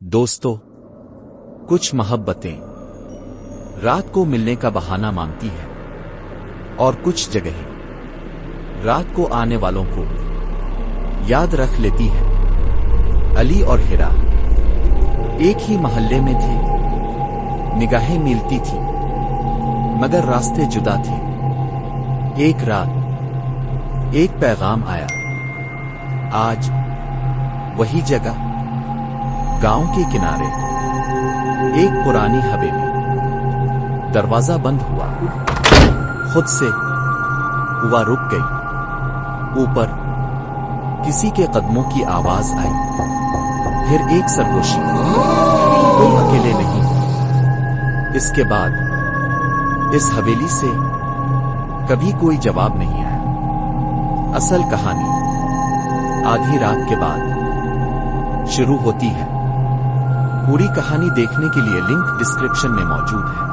दोस्तों, कुछ मोहब्बतें रात को मिलने का बहाना मांगती है और कुछ जगहें रात को आने वालों को याद रख लेती है। अली और हिरा एक ही मोहल्ले में थे। निगाहें मिलती थी मगर रास्ते जुदा थे। एक रात एक पैगाम आया। आज वही जगह, गांव के किनारे एक पुरानी हवेली। दरवाजा बंद हुआ, खुद से हुआ रुक गई। ऊपर किसी के कदमों की आवाज आई। फिर एक सरगोशी, तुम अकेले नहीं। इसके बाद इस हवेली से कभी कोई जवाब नहीं आया। असल कहानी आधी रात के बाद शुरू होती है। पूरी कहानी देखने के लिए लिंक डिस्क्रिप्शन में मौजूद है।